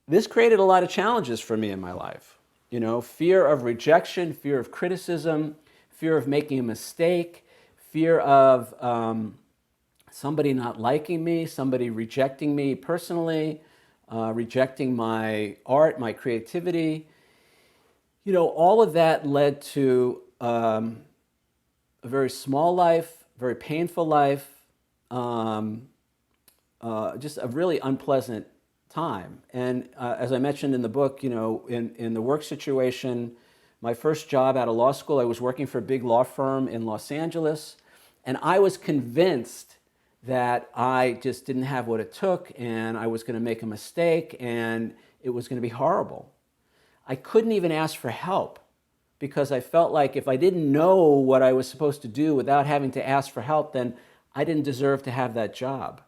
this created a lot of challenges for me in my life. You know, fear of rejection, fear of criticism, fear of making a mistake, fear of somebody not liking me, somebody rejecting me personally, rejecting my art, my creativity. You know, all of that led to a very small life, very painful life, um, just a really unpleasant time. And as I mentioned in the book, you know, in the work situation, my first job out of law school, I was working for a big law firm in Los Angeles, and I was convinced that I just didn't have what it took and I was going to make a mistake and it was going to be horrible. I couldn't even ask for help because I felt like if I didn't know what I was supposed to do without having to ask for help, then I didn't deserve to have that job.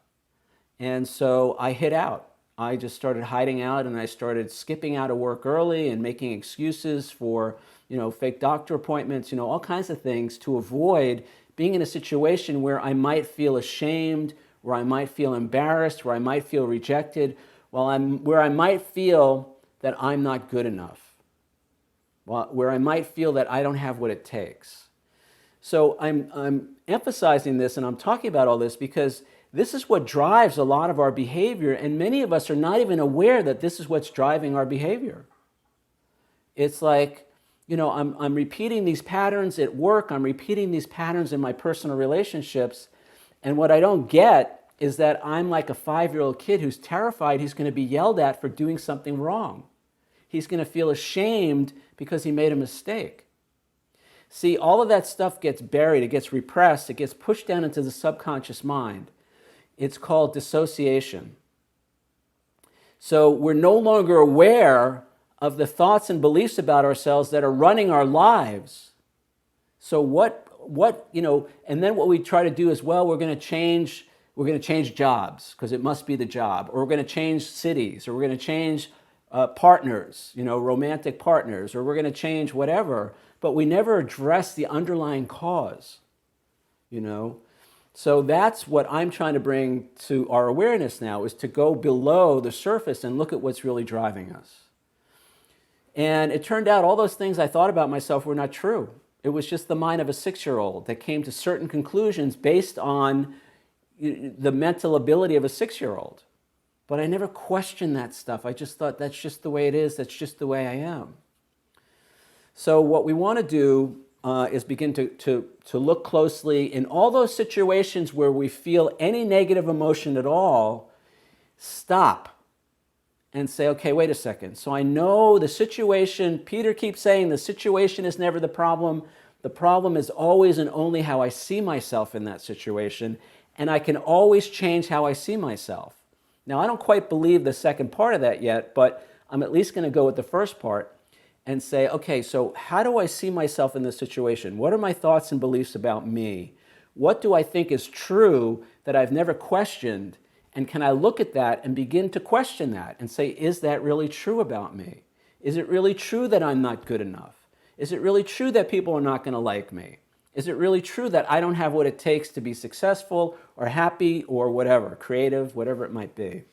And so I hid out. I just started hiding out and I started skipping out of work early and making excuses for, you know, fake doctor appointments, you know, all kinds of things to avoid being in a situation where I might feel ashamed, where I might feel embarrassed, where I might feel rejected, where I might feel that I'm not good enough, where I might feel that I don't have what it takes. So I'm emphasizing this and I'm talking about all this because this is what drives a lot of our behavior, and many of us are not even aware that this is what's driving our behavior. It's like, you know, I'm repeating these patterns at work, I'm repeating these patterns in my personal relationships, and what I don't get is that I'm like a 5-year-old kid who's terrified he's going to be yelled at for doing something wrong. He's going to feel ashamed because he made a mistake. See, all of that stuff gets buried, it gets repressed, it gets pushed down into the subconscious mind. It's called dissociation. So we're no longer aware of the thoughts and beliefs about ourselves that are running our lives. So you know, and then what we try to do is, well, we're going to change jobs because it must be the job, or we're going to change cities, or we're going to change partners, you know, romantic partners, or we're going to change whatever, but we never address the underlying cause, you know. So that's what I'm trying to bring to our awareness now, is to go below the surface and look at what's really driving us. And it turned out all those things I thought about myself were not true. It was just the mind of a 6-year-old that came to certain conclusions based on the mental ability of a 6-year-old. But I never questioned that stuff. I just thought that's just the way it is. That's just the way I am. So what we want to do is begin to look closely in all those situations where we feel any negative emotion at all, stop and say, okay, wait a second. So I know the situation, Peter keeps saying the situation is never the problem. The problem is always and only how I see myself in that situation, and I can always change how I see myself. Now, I don't quite believe the second part of that yet, but I'm at least going to go with the first part and say, okay, so how do I see myself in this situation? What are my thoughts and beliefs about me? What do I think is true that I've never questioned? And can I look at that and begin to question that and say, is that really true about me? Is it really true that I'm not good enough? Is it really true that people are not going to like me? Is it really true that I don't have what it takes to be successful or happy or whatever, creative, whatever it might be?